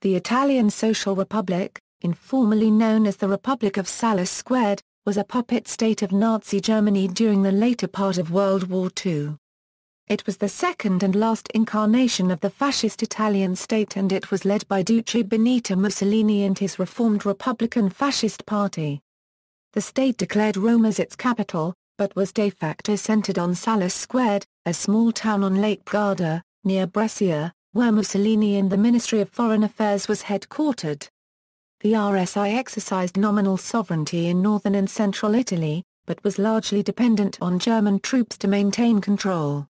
The Italian Social Republic, informally known as the Republic of Salò, was a puppet state of Nazi Germany during the later part of World War II. It was the second and last incarnation of the Fascist Italian state, and it was led by Duce Benito Mussolini and his reformed Republican Fascist Party. The state declared Rome as its capital, but was de facto centered on Salò, a small town on Lake Garda, near Brescia, where Mussolini and the Ministry of Foreign Affairs was headquartered. The Rsi exercised nominal sovereignty in northern and central Italy, but was largely dependent on German troops to maintain control.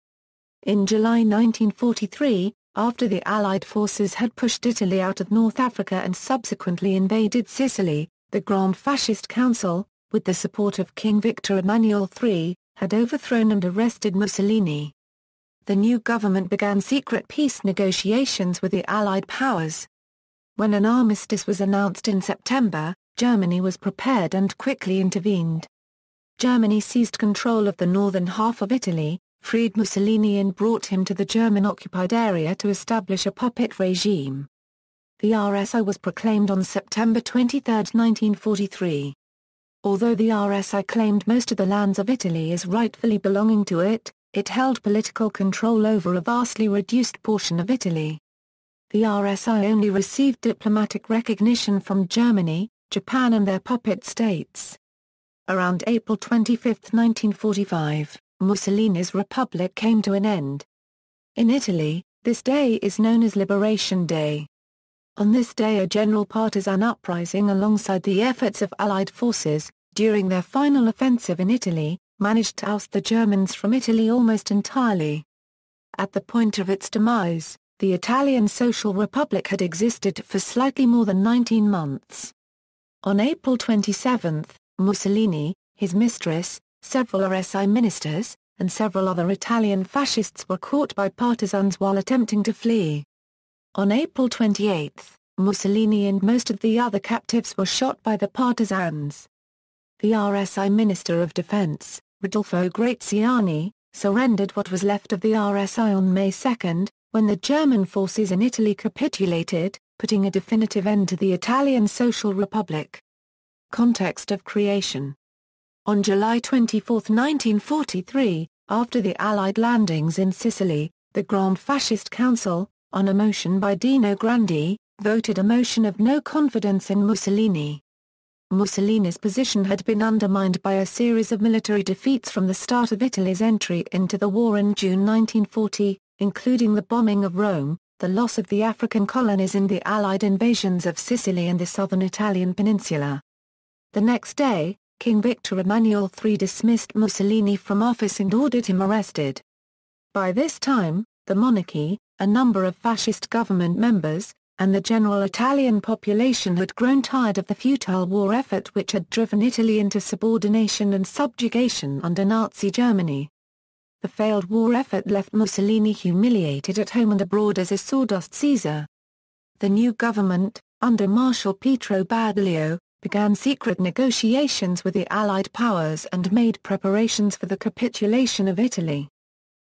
In July 1943, after the Allied forces had pushed Italy out of North Africa and subsequently invaded Sicily, the Grand Fascist Council, with the support of King Victor Emmanuel III, had overthrown and arrested Mussolini. The new government began secret peace negotiations with the Allied powers. When an armistice was announced in September, Germany was prepared and quickly intervened. Germany seized control of the northern half of Italy, freed Mussolini and brought him to the German-occupied area to establish a puppet regime. The RSI was proclaimed on September 23, 1943. Although the RSI claimed most of the lands of Italy as rightfully belonging to it, it held political control over a vastly reduced portion of Italy. The RSI only received diplomatic recognition from Germany, Japan and their puppet states. Around April 25, 1945, Mussolini's republic came to an end. In Italy, this day is known as Liberation Day. On this day a general partisan uprising alongside the efforts of Allied forces, during their final offensive in Italy, managed to oust the Germans from Italy almost entirely. At the point of its demise, the Italian Social Republic had existed for slightly more than 19 months. On April 27, Mussolini, his mistress, several Rsi ministers, and several other Italian fascists were caught by partisans while attempting to flee. On April 28, Mussolini and most of the other captives were shot by the partisans. The Rsi Minister of Defense, Rodolfo Graziani, surrendered what was left of the Rsi on May 2, when the German forces in Italy capitulated, putting a definitive end to the Italian Social Republic. Context of creation. On July 24, 1943, after the Allied landings in Sicily, the Grand Fascist Council, on a motion by Dino Grandi, voted a motion of no confidence in Mussolini. Mussolini's position had been undermined by a series of military defeats from the start of Italy's entry into the war in June 1940, including the bombing of Rome, the loss of the African colonies and the Allied invasions of Sicily and the southern Italian peninsula. The next day, King Victor Emmanuel III dismissed Mussolini from office and ordered him arrested. By this time, the monarchy, a number of fascist government members, and the general Italian population had grown tired of the futile war effort which had driven Italy into subordination and subjugation under Nazi Germany. The failed war effort left Mussolini humiliated at home and abroad as a sawdust Caesar. The new government, under Marshal Pietro Badoglio, began secret negotiations with the Allied powers and made preparations for the capitulation of Italy.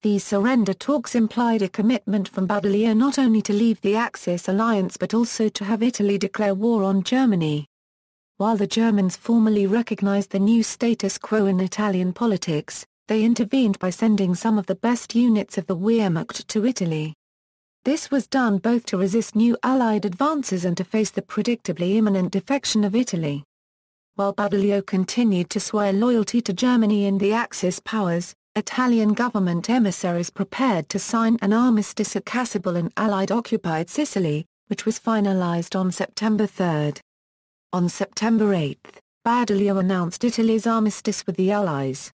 These surrender talks implied a commitment from Badoglio not only to leave the Axis alliance but also to have Italy declare war on Germany. While the Germans formally recognized the new status quo in Italian politics, they intervened by sending some of the best units of the Wehrmacht to Italy. This was done both to resist new Allied advances and to face the predictably imminent defection of Italy. While Badoglio continued to swear loyalty to Germany and the Axis powers, Italian government emissaries prepared to sign an armistice at Cassibile in Allied-occupied Sicily, which was finalized on September 3. On September 8, Badoglio announced Italy's armistice with the Allies.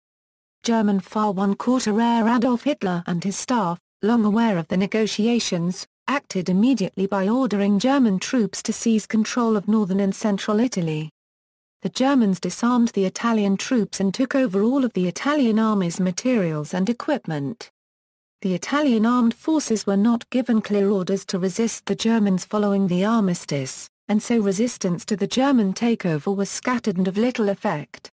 German Far One Quarter-Heir Adolf Hitler and his staff, long aware of the negotiations, acted immediately by ordering German troops to seize control of northern and central Italy. The Germans disarmed the Italian troops and took over all of the Italian army's materials and equipment. The Italian armed forces were not given clear orders to resist the Germans following the armistice, and so resistance to the German takeover was scattered and of little effect.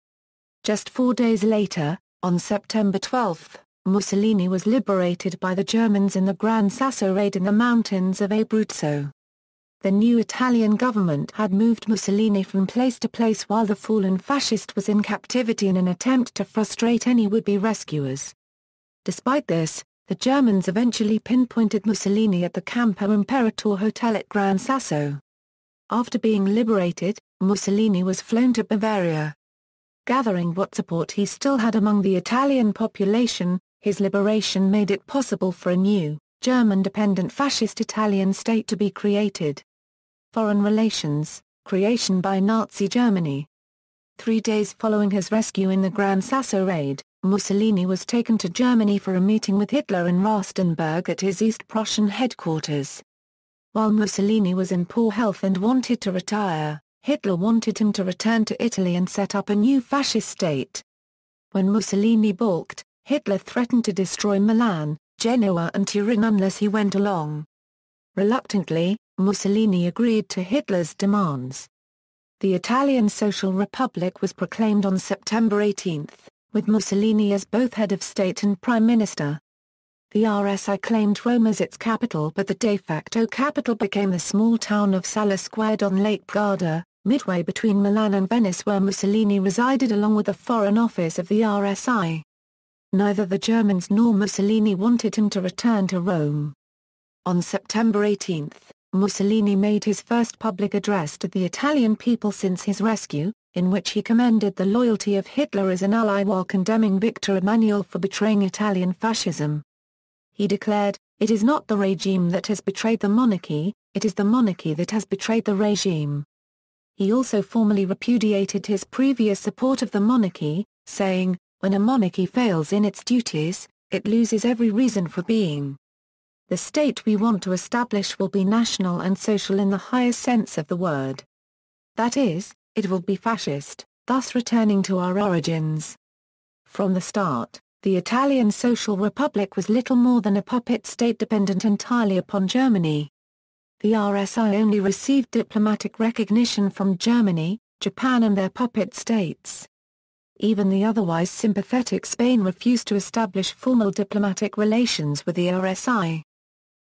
Just 4 days later, on September 12, Mussolini was liberated by the Germans in the Gran Sasso raid in the mountains of Abruzzo. the new Italian government had moved Mussolini from place to place while the fallen fascist was in captivity in an attempt to frustrate any would-be rescuers. Despite this, the Germans eventually pinpointed Mussolini at the Campo Imperatore Hotel at Gran Sasso. After being liberated, Mussolini was flown to Bavaria. Gathering what support he still had among the Italian population, his liberation made it possible for a new, German-dependent fascist Italian state to be created. Foreign relations, creation by Nazi Germany. 3 days following his rescue in the Gran Sasso raid, Mussolini was taken to Germany for a meeting with Hitler in Rastenburg at his East Prussian headquarters. While Mussolini was in poor health and wanted to retire, Hitler wanted him to return to Italy and set up a new fascist state. When Mussolini balked, Hitler threatened to destroy Milan, Genoa and Turin unless he went along. Reluctantly, Mussolini agreed to Hitler's demands. The Italian Social Republic was proclaimed on September 18, with Mussolini as both head of state and prime minister. The RSI claimed Rome as its capital, but the de facto capital became the small town of Salò Squared on Lake Garda, midway between Milan and Venice, where Mussolini resided along with the Foreign Office of the RSI. Neither the Germans nor Mussolini wanted him to return to Rome. On September 18, Mussolini made his first public address to the Italian people since his rescue, in which he commended the loyalty of Hitler as an ally while condemning Victor Emmanuel for betraying Italian fascism. He declared, "It is not the regime that has betrayed the monarchy, it is the monarchy that has betrayed the regime." He also formally repudiated his previous support of the monarchy, saying, "When a monarchy fails in its duties, it loses every reason for being. The state we want to establish will be national and social in the highest sense of the word. That is, it will be fascist, thus returning to our origins." From the start, the Italian Social Republic was little more than a puppet state dependent entirely upon Germany. The RSI only received diplomatic recognition from Germany, Japan and their puppet states. Even the otherwise sympathetic Spain refused to establish formal diplomatic relations with the RSI.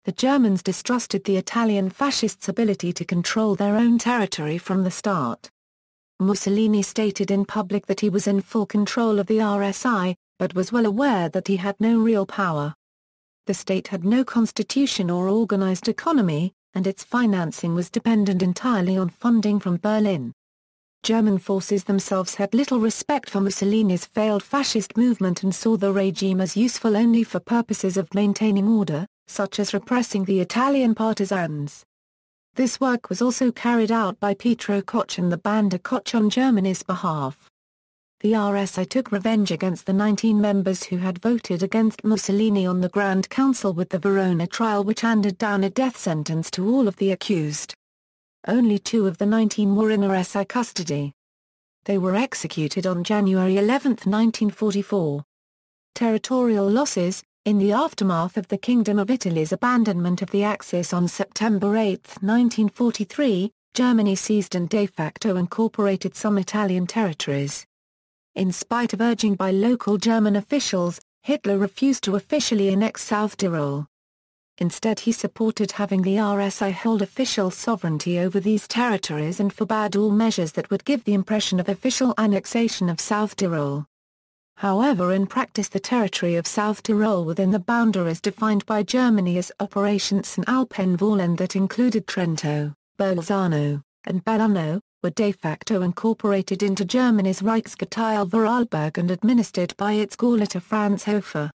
The Germans distrusted the Italian fascists' ability to control their own territory from the start. Mussolini stated in public that he was in full control of the RSI, but was well aware that he had no real power. The state had no constitution or organized economy, and its financing was dependent entirely on funding from Berlin. German forces themselves had little respect for Mussolini's failed fascist movement and saw the regime as useful only for purposes of maintaining order, such as repressing the Italian partisans. This work was also carried out by Pietro Koch and the Banda Koch on Germany's behalf. The RSI took revenge against the 19 members who had voted against Mussolini on the Grand Council with the Verona trial, which handed down a death sentence to all of the accused. Only 2 of the 19 were in RSI custody. They were executed on January 11, 1944. Territorial losses. In the aftermath of the Kingdom of Italy's abandonment of the Axis on September 8, 1943, Germany seized and de facto incorporated some Italian territories. In spite of urging by local German officials, Hitler refused to officially annex South Tyrol. Instead, he supported having the RSI hold official sovereignty over these territories and forbade all measures that would give the impression of official annexation of South Tyrol. However, in practice, the territory of South Tyrol within the boundaries defined by Germany as Operation St. Alpenvorland that included Trento, Bolzano, and Belluno, were de facto incorporated into Germany's Reichsgebiet Vorarlberg and administered by its Gauleiter Franz Hofer.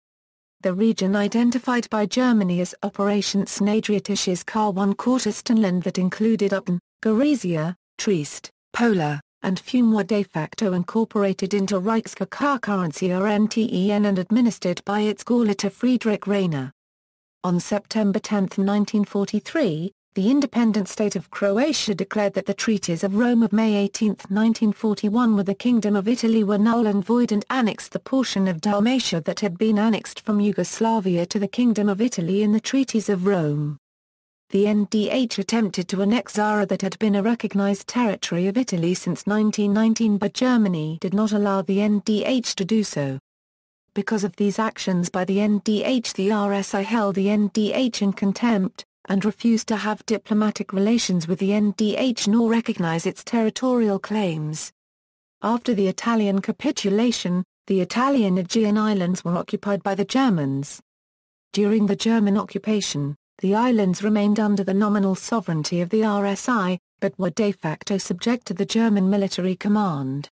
The region identified by Germany as Operation Adriatisches K1-Quartistenland that included Upton, Gorizia, Trieste, Pola, and Fiume were de facto incorporated into Reichsgebiet RNTEN and administered by its Gauleiter Friedrich Rainer. On September 10, 1943, the independent state of Croatia declared that the Treaties of Rome of May 18, 1941 with the Kingdom of Italy were null and void and annexed the portion of Dalmatia that had been annexed from Yugoslavia to the Kingdom of Italy in the Treaties of Rome. The NDH attempted to annex Zara that had been a recognized territory of Italy since 1919, but Germany did not allow the NDH to do so. Because of these actions by the NDH, the RSI held the NDH in contempt, and refused to have diplomatic relations with the NDH nor recognize its territorial claims. After the Italian capitulation, the Italian Aegean Islands were occupied by the Germans. During the German occupation, the islands remained under the nominal sovereignty of the RSI, but were de facto subject to the German military command.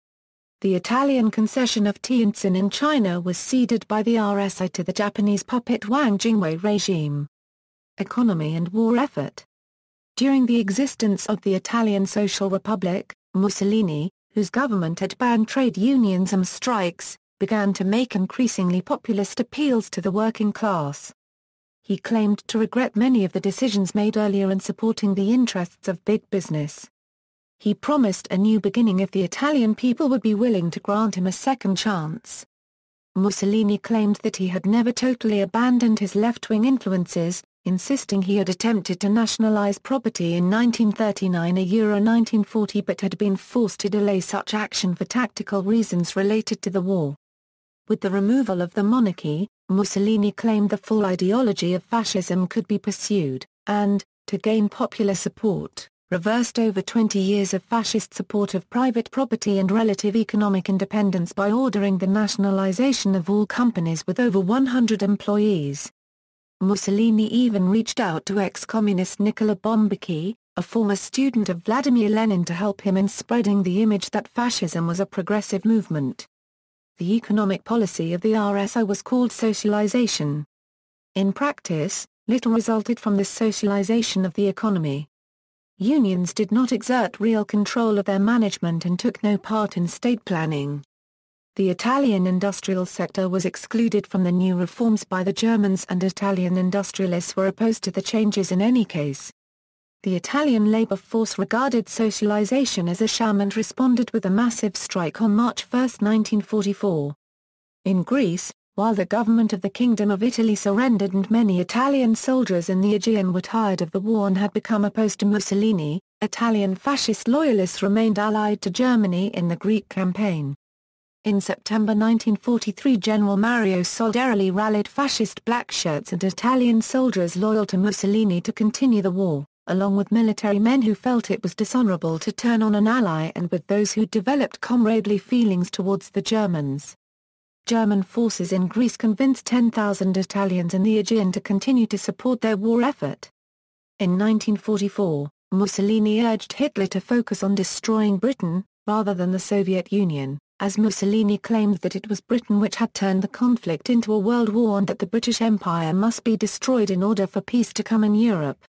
The Italian concession of Tientsin in China was ceded by the RSI to the Japanese puppet Wang Jingwei regime. Economy and war effort. During the existence of the Italian Social Republic, Mussolini, whose government had banned trade unions and strikes, began to make increasingly populist appeals to the working class. He claimed to regret many of the decisions made earlier in supporting the interests of big business. He promised a new beginning if the Italian people would be willing to grant him a second chance. Mussolini claimed that he had never totally abandoned his left-wing influences, insisting he had attempted to nationalize property in 1939 or 1940 but had been forced to delay such action for tactical reasons related to the war. With the removal of the monarchy, Mussolini claimed the full ideology of fascism could be pursued, and, to gain popular support, reversed over 20 years of fascist support of private property and relative economic independence by ordering the nationalization of all companies with over 100 employees. Mussolini even reached out to ex-communist Nicola Bombicchi, a former student of Vladimir Lenin, to help him in spreading the image that fascism was a progressive movement. The economic policy of the RSI was called socialization. In practice, little resulted from this socialization of the economy. Unions did not exert real control of their management and took no part in state planning. The Italian industrial sector was excluded from the new reforms by the Germans, and Italian industrialists were opposed to the changes in any case. The Italian labor force regarded socialization as a sham and responded with a massive strike on March 1, 1944. In Greece, while the government of the Kingdom of Italy surrendered and many Italian soldiers in the Aegean were tired of the war and had become opposed to Mussolini, Italian fascist loyalists remained allied to Germany in the Greek campaign. In September 1943, General Mario Solderi rallied fascist blackshirts and Italian soldiers loyal to Mussolini to continue the war, along with military men who felt it was dishonorable to turn on an ally, and with those who developed comradely feelings towards the Germans. German forces in Greece convinced 10,000 Italians in the Aegean to continue to support their war effort. In 1944, Mussolini urged Hitler to focus on destroying Britain, rather than the Soviet Union, as Mussolini claimed that it was Britain which had turned the conflict into a world war and that the British Empire must be destroyed in order for peace to come in Europe.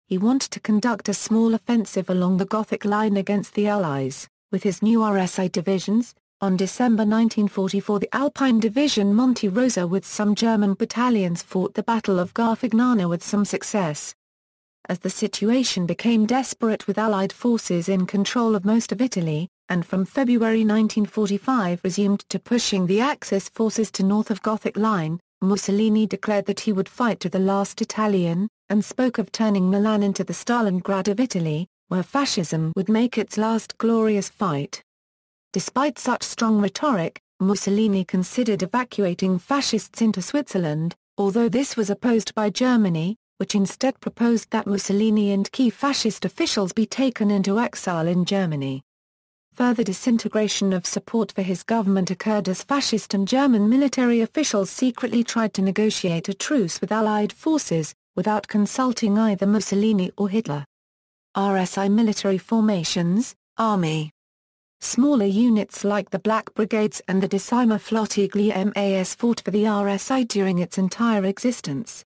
He wanted to conduct a small offensive along the Gothic Line against the Allies, with his new Rsi divisions. On December 1944, the Alpine Division Monte Rosa with some German battalions fought the Battle of Garfagnano with some success. As the situation became desperate with Allied forces in control of most of Italy, and from February 1945 resumed to pushing the Axis forces to north of Gothic Line, Mussolini declared that he would fight to the last Italian, and spoke of turning Milan into the Stalingrad of Italy, where fascism would make its last glorious fight. Despite such strong rhetoric, Mussolini considered evacuating fascists into Switzerland, although this was opposed by Germany, which instead proposed that Mussolini and key fascist officials be taken into exile in Germany. Further disintegration of support for his government occurred as fascist and German military officials secretly tried to negotiate a truce with Allied forces, without consulting either Mussolini or Hitler. Rsi Military Formations, Army. Smaller units like the Black Brigades and the Decima Flottiglia MAS fought for the RSI during its entire existence.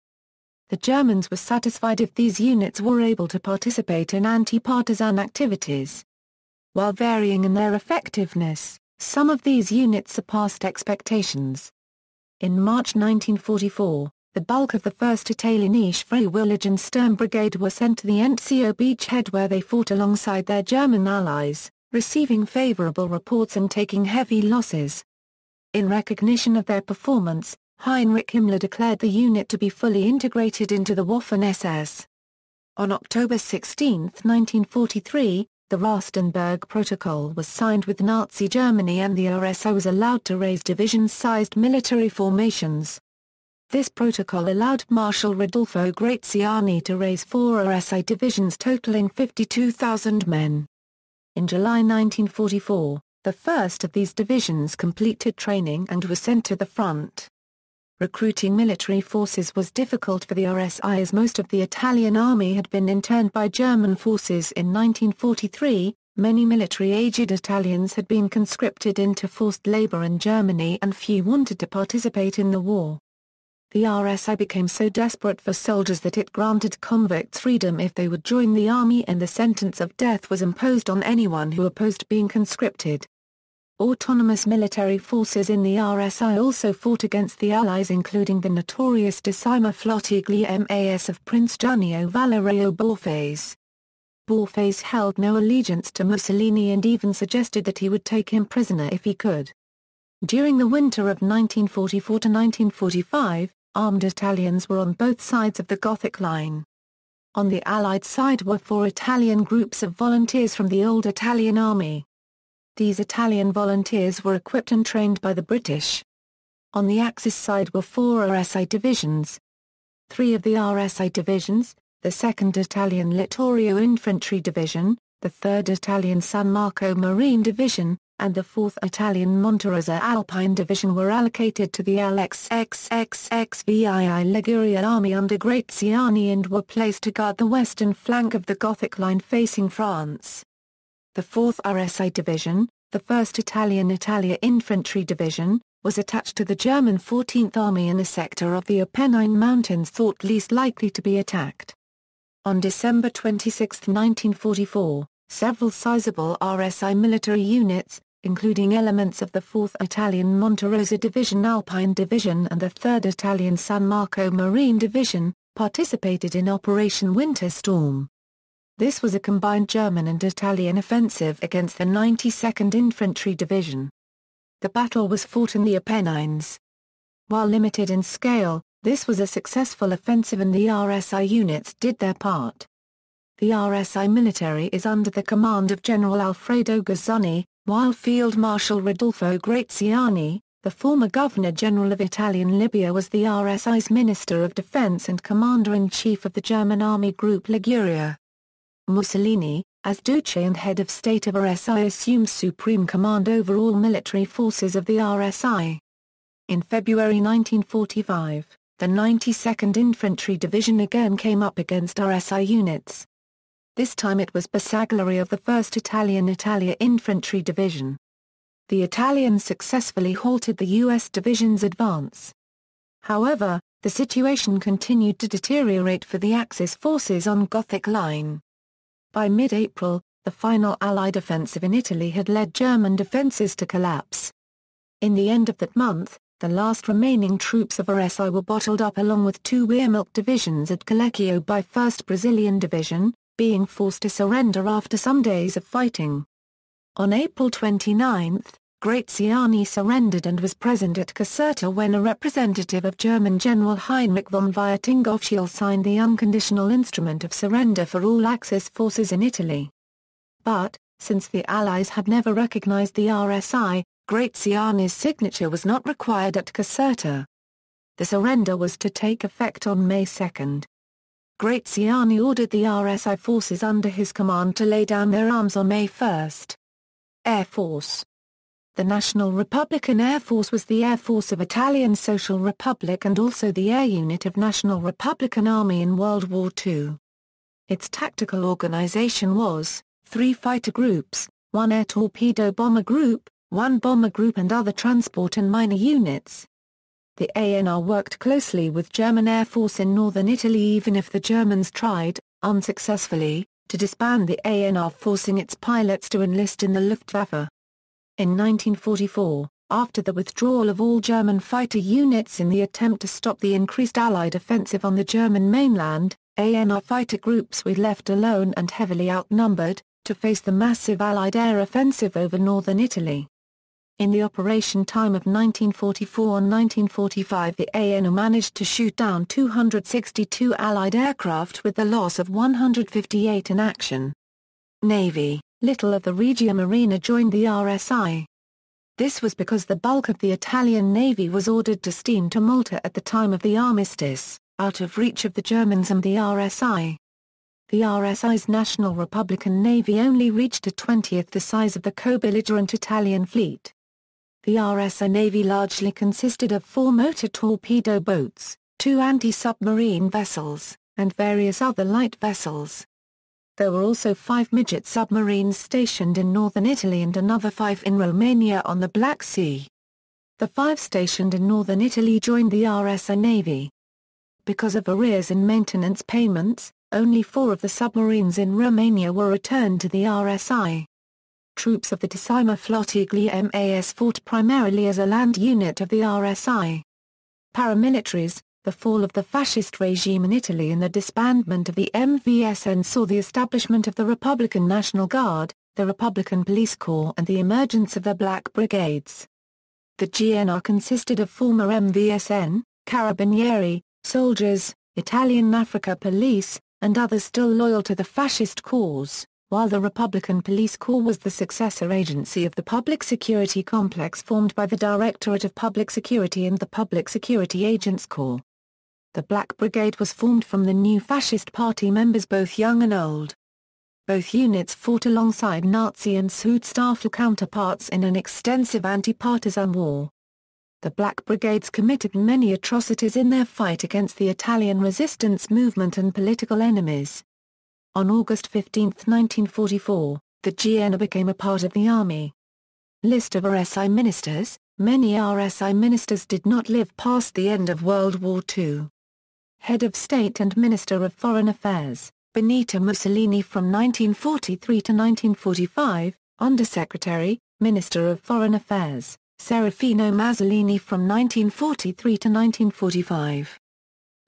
The Germans were satisfied if these units were able to participate in anti-partisan activities. While varying in their effectiveness, some of these units surpassed expectations. In March 1944, the bulk of the 1st Italienische Freiwillige and Sturm Brigade were sent to the Entzio beachhead where they fought alongside their German allies, receiving favorable reports and taking heavy losses. In recognition of their performance, Heinrich Himmler declared the unit to be fully integrated into the Waffen-SS. On October 16, 1943, the Rastenburg Protocol was signed with Nazi Germany and the RSI was allowed to raise division-sized military formations. This protocol allowed Marshal Rodolfo Graziani to raise 4 Rsi divisions totaling 52,000 men. In July 1944, the first of these divisions completed training and was sent to the front. Recruiting military forces was difficult for the RSI as most of the Italian army had been interned by German forces in 1943. Many military-aged Italians had been conscripted into forced labor in Germany and few wanted to participate in the war. The RSI became so desperate for soldiers that it granted convicts freedom if they would join the army, and the sentence of death was imposed on anyone who opposed being conscripted. Autonomous military forces in the RSI also fought against the Allies, including the notorious Decima Flottiglia MAS of Prince Giannio Valerio Borghese. Borghese held no allegiance to Mussolini and even suggested that he would take him prisoner if he could. During the winter of 1944 to 1945, armed Italians were on both sides of the Gothic Line. On the Allied side were 4 Italian groups of volunteers from the old Italian army. These Italian volunteers were equipped and trained by the British. On the Axis side were 4 Rsi divisions. 3 of the Rsi divisions, the 2nd Italian Littorio Infantry Division, the 3rd Italian San Marco Marine Division, and the 4th Italian Monterosa Alpine Division were allocated to the LXXXXVII Liguria Army under Graziani and were placed to guard the western flank of the Gothic Line facing France. The 4th Rsi Division, the 1st Italian Italia Infantry Division, was attached to the German 14th Army in a sector of the Apennine Mountains thought least likely to be attacked. On December 26, 1944, several sizable Rsi military units, including elements of the 4th Italian Monterosa Division Alpine Division and the 3rd Italian San Marco Marine Division, participated in Operation Winter Storm. This was a combined German and Italian offensive against the 92nd Infantry Division. The battle was fought in the Apennines. While limited in scale, this was a successful offensive and the RSI units did their part. The RSI military is under the command of General Alfredo Gazzani, while Field Marshal Rodolfo Graziani, the former Governor-General of Italian Libya, was the RSI's Minister of Defense and Commander-in-Chief of the German Army Group Liguria. Mussolini, as Duce and head of state of RSI, assumed supreme command over all military forces of the RSI. In February 1945, the 92nd Infantry Division again came up against RSI units. This time it was Bersaglieri of the 1st Italian Italia Infantry Division. The Italians successfully halted the U.S. division's advance. However, the situation continued to deteriorate for the Axis forces on Gothic Line. By mid-April, the final Allied offensive in Italy had led German defences to collapse. In the end of that month, the last remaining troops of RSI were bottled up along with 2 Wehrmacht divisions at Colloquial by 1st Brazilian Division, being forced to surrender after some days of fighting. On April 29, Graziani surrendered and was present at Caserta when a representative of German General Heinrich von Wittgenstein signed the unconditional instrument of surrender for all Axis forces in Italy. But, since the Allies had never recognized the RSI, Graziani's signature was not required at Caserta. The surrender was to take effect on May 2. Graziani ordered the RSI forces under his command to lay down their arms on May 1. Air Force. The National Republican Air Force was the Air Force of Italian Social Republic and also the air unit of National Republican Army in World War II. Its tactical organization was 3 fighter groups, 1 air torpedo bomber group, 1 bomber group and other transport and minor units. The ANR worked closely with German Air Force in northern Italy even if the Germans tried, unsuccessfully, to disband the ANR, forcing its pilots to enlist in the Luftwaffe. In 1944, after the withdrawal of all German fighter units in the attempt to stop the increased Allied offensive on the German mainland, ANR fighter groups were left alone and heavily outnumbered, to face the massive Allied air offensive over northern Italy. In the operation time of 1944 and 1945, the ANR managed to shoot down 262 Allied aircraft with the loss of 158 in action. Navy. Little of the Regia Marina joined the RSI. This was because the bulk of the Italian navy was ordered to steam to Malta at the time of the armistice, out of reach of the Germans and the RSI. The RSI's National Republican Navy only reached a 20th the size of the co-belligerent Italian fleet. The RSI Navy largely consisted of 4 motor torpedo boats, 2 anti-submarine vessels, and various other light vessels. There were also 5 midget submarines stationed in northern Italy and another 5 in Romania on the Black Sea. The 5 stationed in northern Italy joined the RSI Navy. Because of arrears in maintenance payments, only 4 of the submarines in Romania were returned to the RSI. Troops of the Decima Flottiglia MAS fought primarily as a land unit of the RSI. Paramilitaries, the fall of the fascist regime in Italy and the disbandment of the MVSN saw the establishment of the Republican National Guard, the Republican Police Corps and the emergence of the Black Brigades. The GNR consisted of former MVSN, Carabinieri, soldiers, Italian Africa Police, and others still loyal to the fascist cause, while the Republican Police Corps was the successor agency of the public security complex formed by the Directorate of Public Security and the Public Security Agents Corps. The Black Brigade was formed from the new Fascist Party members, both young and old. Both units fought alongside Nazi and Südstaffel counterparts in an extensive anti-partisan war. The Black Brigades committed many atrocities in their fight against the Italian resistance movement and political enemies. On August 15, 1944, the GNR became a part of the army. List of Rsi Ministers. Many Rsi Ministers did not live past the end of World War II. Head of State and Minister of Foreign Affairs, Benito Mussolini from 1943 to 1945, Undersecretary, Minister of Foreign Affairs, Serafino Mazzolini from 1943 to 1945.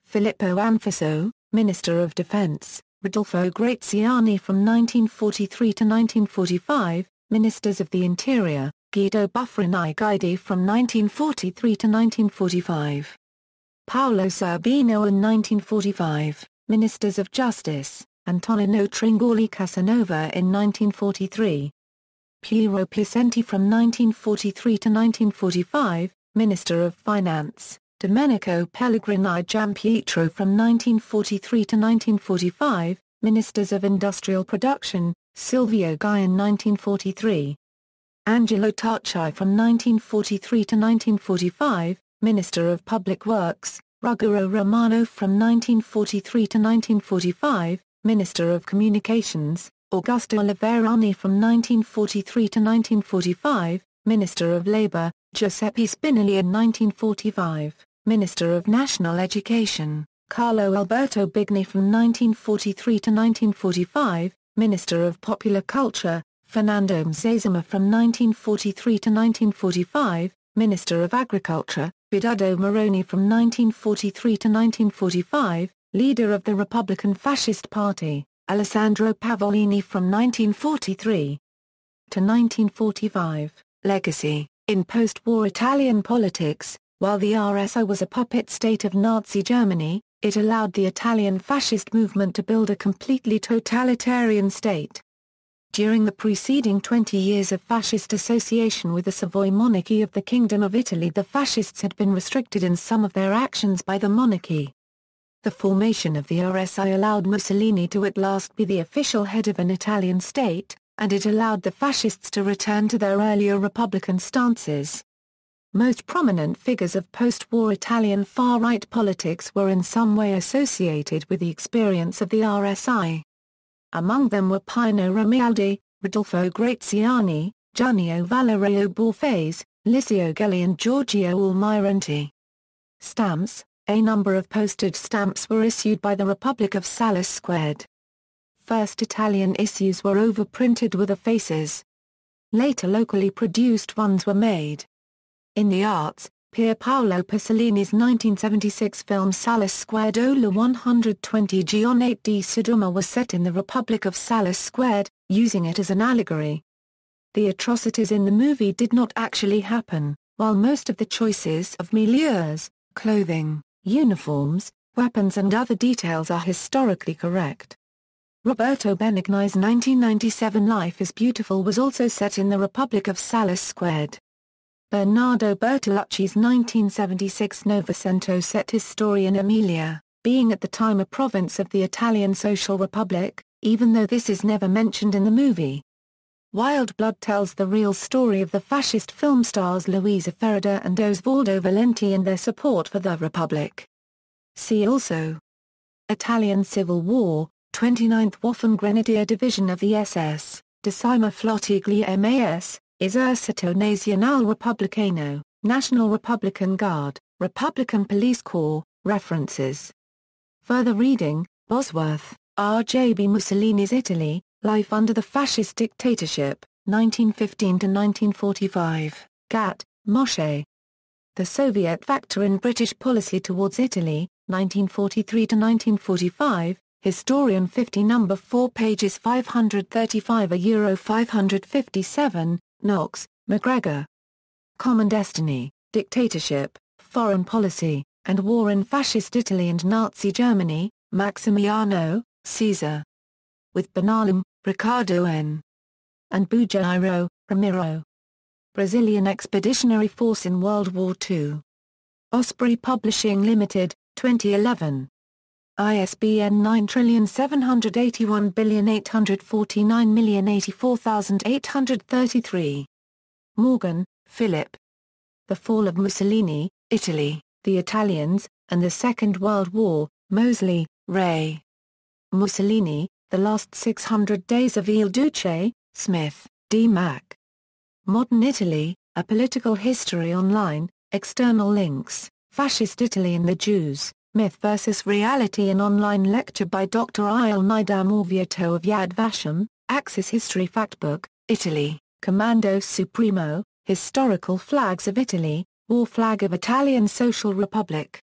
Filippo Anfiso, Minister of Defense, Rodolfo Graziani from 1943 to 1945, Ministers of the Interior, Guido Buffrini Guidi from 1943 to 1945. Paolo Sabino in 1945, Ministers of Justice, Antonino Tringoli Casanova in 1943. Piero Piacenti from 1943 to 1945, Minister of Finance, Domenico Pellegrini Giampietro from 1943 to 1945, Ministers of Industrial Production, Silvio Guy in 1943. Angelo Tacci from 1943 to 1945, Minister of Public Works, Ruggero Romano from 1943 to 1945, Minister of Communications, Augusto Oliverani from 1943 to 1945, Minister of Labour, Giuseppe Spinelli in 1945, Minister of National Education, Carlo Alberto Bigni from 1943 to 1945, Minister of Popular Culture, Fernando Mzazama from 1943 to 1945, Minister of Agriculture, Bernardo Moroni from 1943 to 1945, Leader of the Republican Fascist Party, Alessandro Pavolini from 1943 to 1945. Legacy. In post-war Italian politics, while the RSI was a puppet state of Nazi Germany, it allowed the Italian fascist movement to build a completely totalitarian state. During the preceding 20 years of fascist association with the Savoy monarchy of the Kingdom of Italy, the fascists had been restricted in some of their actions by the monarchy. The formation of the RSI allowed Mussolini to at last be the official head of an Italian state, and it allowed the fascists to return to their earlier republican stances. Most prominent figures of post-war Italian far-right politics were in some way associated with the experience of the RSI. Among them were Pino Romualdi, Rodolfo Graziani, Giannio Valerio Borghese, Licio Gelli and Giorgio Almirante. Stamps. A number of postage stamps were issued by the Republic of Salò. First Italian issues were overprinted with the faces. Later locally produced ones were made. In the arts, Pier Paolo Pasolini's 1976 film Salò Ola 120 di Sodoma was set in the Republic of Salò, using it as an allegory. The atrocities in the movie did not actually happen, while most of the choices of milieus, clothing, uniforms, weapons and other details are historically correct. Roberto Benigni's 1997 Life is Beautiful was also set in the Republic of Salò. Bernardo Bertolucci's 1976 Novecento set his story in Emilia, being at the time a province of the Italian Social Republic, even though this is never mentioned in the movie. Wild Blood tells the real story of the fascist film stars Luisa Ferrada and Osvaldo Valenti and their support for the Republic. See also: Italian Civil War, 29th Waffen Grenadier Division of the SS, Decima Flottiglia MAS, Esercito Nazionale Repubblicano, National Republican Guard, Republican Police Corps. References. Further reading: Bosworth, R.J.B. Mussolini's Italy, Life Under the Fascist Dictatorship, 1915–1945, Gatt, Moshe. The Soviet Factor in British Policy Towards Italy, 1943–1945, Historian 50 No. 4 pages 535–557, Knox, MacGregor. Common Destiny, Dictatorship, Foreign Policy, and War in Fascist Italy and Nazi Germany, Maximiano, Caesar. With Benalem, Ricardo N. and Bujairo, Ramiro. Brazilian Expeditionary Force in World War II. Osprey Publishing Limited, 2011. ISBN 9781849084833. Morgan, Philip. The Fall of Mussolini, Italy, the Italians, and the Second World War, Mosley, Ray. Mussolini, The Last 600 Days of Il Duce, Smith, D. Mac. Modern Italy, A Political History Online, external links, Fascist Italy and the Jews, Myth vs. Reality, an online lecture by Dr. Il Nidam Orvieto of Yad Vashem, Axis History Factbook, Italy, Comando Supremo, Historical Flags of Italy, War Flag of Italian Social Republic.